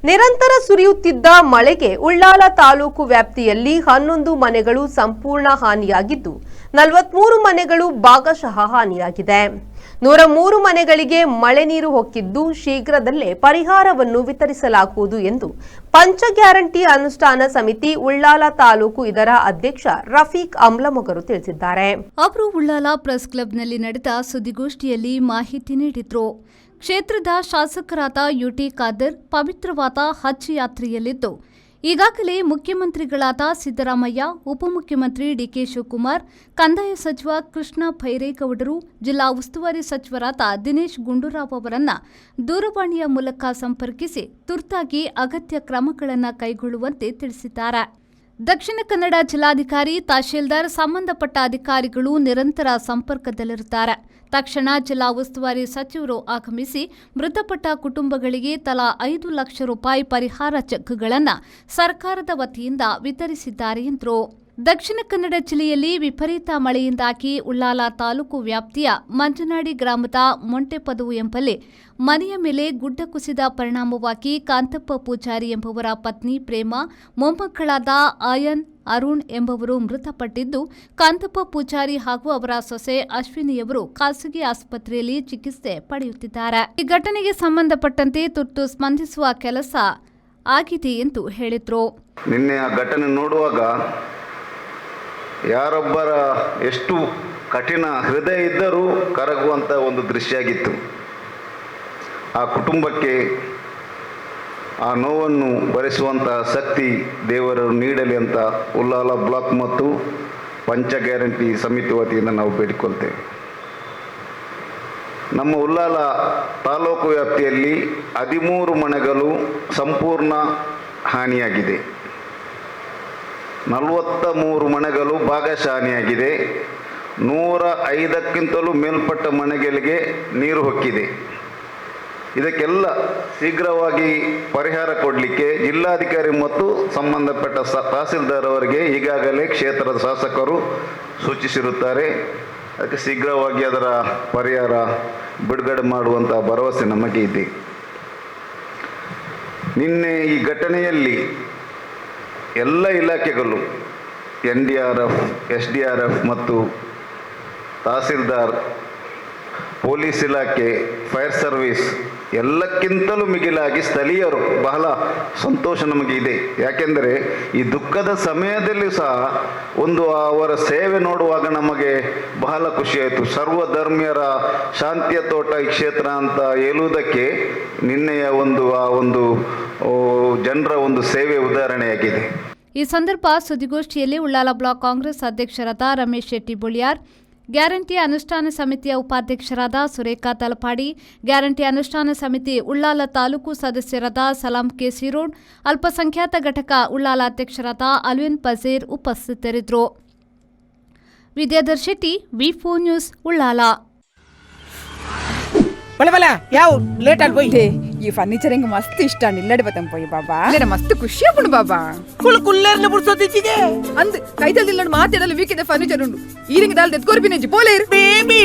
ನಿರಂತರ ಸುರಿಯುತ್ತಿದ್ದ ಮಳೆಗೆ ಉಳ್ಳಾಲ ತಾಲೂಕು ವ್ಯಾಪ್ತಿಯಲ್ಲಿ 11 ಮನೆಗಳು ಸಂಪೂರ್ಣ ಹಾನಿಯಾಗಿದ್ದು 43 ಮನೆಗಳು ಭಾಗಶಃ ಹಾನಿಯಾಗಿದೆ. 103 ಮನೆಗಳಿಗೆ ಮಳೆ ನೀರು ಹೊಕ್ಕಿದ್ದು ಶೀಘ್ರದಲ್ಲೇ ಪರಿಹಾರವನ್ನು ವಿತರಿಸಲಾಗುವುದು ಎಂದು ಪಂಚ ಗ್ಯಾರಂಟಿ ಅನುಷ್ಠಾನ ಸಮಿತಿ ಉಳ್ಳಾಲ ತಾಲೂಕು ಇದರ ಅಧ್ಯಕ್ಷ ರಫೀಕ್ ಅಮ್ಲಮೊಗರು ತಿಳಿಸಿದ್ದಾರೆ. ಅವರು ಉಳ್ಳಾಲ ಪ್ರೆಸ್ ಕ್ಲಬ್ನಲ್ಲಿ ನಡೆದ ಸುದ್ದಿಗೋಷ್ಠಿಯಲ್ಲಿ ಮಾಹಿತಿ ನೀಡಿದರು. ಕ್ಷೇತ್ರದ ಶಾಸಕರಾದ ಯುಟಿ ಖಾದರ್ ಪವಿತ್ರವಾದ ಹಜ್ ಯಾತ್ರೆಯಲ್ಲಿದ್ದು ಈಗಾಗಲೇ ಮುಖ್ಯಮಂತ್ರಿಗಳಾದ ಸಿದ್ದರಾಮಯ್ಯ, ಉಪಮುಖ್ಯಮಂತ್ರಿ ಡಿಕೆ ಶಿವಕುಮಾರ್, ಕಂದಾಯ ಸಚಿವ ಕೃಷ್ಣ ಭೈರೇಗೌಡರು, ಜಿಲ್ಲಾ ಉಸ್ತುವಾರಿ ಸಚಿವರಾದ ದಿನೇಶ್ ಗುಂಡೂರಾವ್ ಅವರನ್ನ ದೂರವಾಣಿಯ ಮೂಲಕ ಸಂಪರ್ಕಿಸಿ ತುರ್ತಾಗಿ ಅಗತ್ಯ ಕ್ರಮಗಳನ್ನು ಕೈಗೊಳ್ಳುವಂತೆ ತಿಳಿಸಿದ್ದಾರೆ. ದಕ್ಷಿಣ ಕನ್ನಡ ಜಿಲ್ಲಾಧಿಕಾರಿ, ತಹಶೀಲ್ದಾರ್, ಸಂಬಂಧಪಟ್ಟ ಅಧಿಕಾರಿಗಳು ನಿರಂತರ ಸಂಪರ್ಕದಲ್ಲಿರುತ್ತಾರೆ. ತಕ್ಷಣ ಜಿಲ್ಲಾ ಉಸ್ತುವಾರಿ ಸಚಿವರು ಆಗಮಿಸಿ ಮೃತಪಟ್ಟ ಕುಟುಂಬಗಳಿಗೆ ತಲಾ 5 ಲಕ್ಷ ರೂಪಾಯಿ ಪರಿಹಾರ ಚೆಕ್ಗಳನ್ನು ಸರ್ಕಾರದ ವತಿಯಿಂದ ವಿತರಿಸಿದ್ದಾರೆ ಎಂದರು. ದಕ್ಷಿಣ ಕನ್ನಡ ಜಿಲ್ಲೆಯಲ್ಲಿ ವಿಪರೀತ ಮಳೆಯಿಂದಾಗಿ ಉಳ್ಳಾಲ ತಾಲೂಕು ವ್ಯಾಪ್ತಿಯ ಮಂಜನಾಡಿ ಗ್ರಾಮದ ಮೊಂಟೆಪದವು ಎಂಬಲ್ಲಿ ಮನೆಯ ಮೇಲೆ ಗುಡ್ಡ ಕುಸಿದ ಪರಿಣಾಮವಾಗಿ ಕಾಂತಪ್ಪ ಪೂಜಾರಿ ಎಂಬುವರ ಪತ್ನಿ ಪ್ರೇಮ, ಮೊಮ್ಮಕ್ಕಳಾದ ಆಯನ್, ಅರುಣ್ ಎಂಬುವರು ಮೃತಪಟ್ಟಿದ್ದು, ಕಾಂತಪ್ಪ ಪೂಜಾರಿ ಹಾಗೂ ಅವರ ಸೊಸೆ ಅಶ್ವಿನಿಯವರು ಖಾಸಗಿ ಆಸ್ಪತ್ರೆಯಲ್ಲಿ ಚಿಕಿತ್ಸೆ ಪಡೆಯುತ್ತಿದ್ದಾರೆ. ಈ ಘಟನೆಗೆ ಸಂಬಂಧಪಟ್ಟಂತೆ ತುರ್ತು ಸ್ಪಂದಿಸುವ ಕೆಲಸ ಆಗಿದೆ ಎಂದು ಹೇಳಿದರು. ನಿನ್ನೆ ಆ ಘಟನೆ ನೋಡುವಾಗ ಯಾರೊಬ್ಬರ ಎಷ್ಟು ಕಠಿಣ ಹೃದಯ ಇದ್ದರೂ ಕರಗುವಂಥ ಒಂದು ದೃಶ್ಯ ಆಗಿತ್ತು. ಆ ಕುಟುಂಬಕ್ಕೆ ಆ ನೋವನ್ನು ಭರಿಸುವಂಥ ಶಕ್ತಿ ದೇವರು ನೀಡಲಿ ಅಂತ ಉಳ್ಳಾಲ ಬ್ಲಾಕ್ ಮತ್ತು ಪಂಚ ಗ್ಯಾರಂಟಿ ಸಮಿತಿ ವತಿಯಿಂದ ನಾವು ಬೇಡಿಕೊಳ್ತೇವೆ. ನಮ್ಮ ಉಳ್ಳಾಲ ತಾಲೂಕು ವ್ಯಾಪ್ತಿಯಲ್ಲಿ 13 ಮನೆಗಳು ಸಂಪೂರ್ಣ ಹಾನಿಯಾಗಿದೆ. 43 ಮನೆಗಳು ಭಾಗಶಃ ಹಾನಿಯಾಗಿದೆ. 105ಕ್ಕಿಂತಲೂ ಮೇಲ್ಪಟ್ಟ ಮನೆಗಳಿಗೆ ನೀರು ಹೊಕ್ಕಿದೆ. ಇದಕ್ಕೆಲ್ಲ ಶೀಘ್ರವಾಗಿ ಪರಿಹಾರ ಕೊಡಲಿಕ್ಕೆ ಜಿಲ್ಲಾಧಿಕಾರಿ ಮತ್ತು ಸಂಬಂಧಪಟ್ಟ ತಹಸೀಲ್ದಾರ್ ಅವರಿಗೆ ಈಗಾಗಲೇ ಕ್ಷೇತ್ರದ ಶಾಸಕರು ಸೂಚಿಸಿರುತ್ತಾರೆ. ಅದಕ್ಕೆ ಶೀಘ್ರವಾಗಿ ಅದರ ಪರಿಹಾರ ಬಿಡುಗಡೆ ಮಾಡುವಂಥ ಭರವಸೆ ನಮಗೆ ಇದೆ. ನಿನ್ನೆ ಈ ಘಟನೆಯಲ್ಲಿ ಎಲ್ಲ ಇಲಾಖೆಗಳು NDRF, SDRF ಮತ್ತು ತಹಸೀಲ್ದಾರ್, ಪೊಲೀಸ್ ಇಲಾಖೆ, ಫೈರ್ ಸರ್ವಿಸ್ ಎಲ್ಲಕ್ಕಿಂತಲೂ ಮಿಗಿಲಾಗಿ ಸ್ಥಳೀಯರು ಬಹಳ ಸಂತೋಷ ನಮಗೆ ಇದೆ. ಯಾಕೆಂದರೆ ಈ ದುಃಖದ ಸಮಯದಲ್ಲಿ ಸಹ ಒಂದು ಅವರ ಸೇವೆ ನೋಡುವಾಗ ನಮಗೆ ಬಹಳ ಖುಷಿಯಾಯಿತು. ಸರ್ವಧರ್ಮೀಯರ ಶಾಂತಿಯ ತೋಟ ಈ ಕ್ಷೇತ್ರ ಅಂತ ಹೇಳುವುದಕ್ಕೆ ನಿನ್ನೆಯ ಒಂದು ಜನರ ಒಂದು ಸೇವೆ ಉದಾಹರಣೆಯಾಗಿದೆ. ಈ ಸಂದರ್ಭ ಸುದ್ದಿಗೋಷ್ಠಿಯಲ್ಲಿ ಉಳ್ಳಾಲ ಬ್ಲಾಕ್ ಕಾಂಗ್ರೆಸ್ ಅಧ್ಯಕ್ಷರಾದ ರಮೇಶ್ ಶೆಟ್ಟಿ ಬುಳಿಯಾರ್, ಗ್ಯಾರಂಟಿ ಅನುಷ್ಠಾನ ಸಮಿತಿಯ ಉಪಾಧ್ಯಕ್ಷರಾದ ಸುರೇಖಾ ತಲಪಾಡಿ, ಗ್ಯಾರಂಟಿ ಅನುಷ್ಠಾನ ಸಮಿತಿ ಉಳ್ಳಾಲ ತಾಲೂಕು ಸದಸ್ಯರಾದ ಸಲಾಂ ಕೆ ಸಿರೋಡ್, ಅಲ್ಪಸಂಖ್ಯಾತ ಘಟಕ ಉಳ್ಳಾಲ ಅಧ್ಯಕ್ಷರಾದ ಅಲ್ವಿನ್ ಪಜೇರ್ ಉಪಸ್ಥಿತರಿದ್ದರು. ವಿದ್ಯಾಧರ್ ಶೆಟ್ಟಿ, ವಿ4 ನ್ಯೂಸ್, ಉಳ್ಳಾಲ. ಯಾವ ಲೇಟ್ ಆಗಿ ಈ ಫರ್ನಿಚರ್ ಹೆಂಗ್ ಮಸ್ತ್ ಇಷ್ಟ ನಿಲ್ಲಡಿ ಬತ್ತಂ ಪೋಯಿ ಬಾಬಾ ಮಸ್ತ್ ಖುಷಿ ಆಗ್ಬಿಡು ಬಾಬಾ ಕುಲ್ಲರ್ನ ಬುಡ್ಸೋದಿಚ್ಚಿಗೆ ಅಂದ್ ಕೈತಲ್ ಮಾತಾಡಲು ವೀಕಿದೆ ಫರ್ನಿಚರ್ ಉಂಡು ಈರಿಂಗ್ ದಾಲ್ ದೆತ್ಕೋರ್ ಬಿನೆಜಿ ಪೋಲೇರ್ ಬೇಬಿ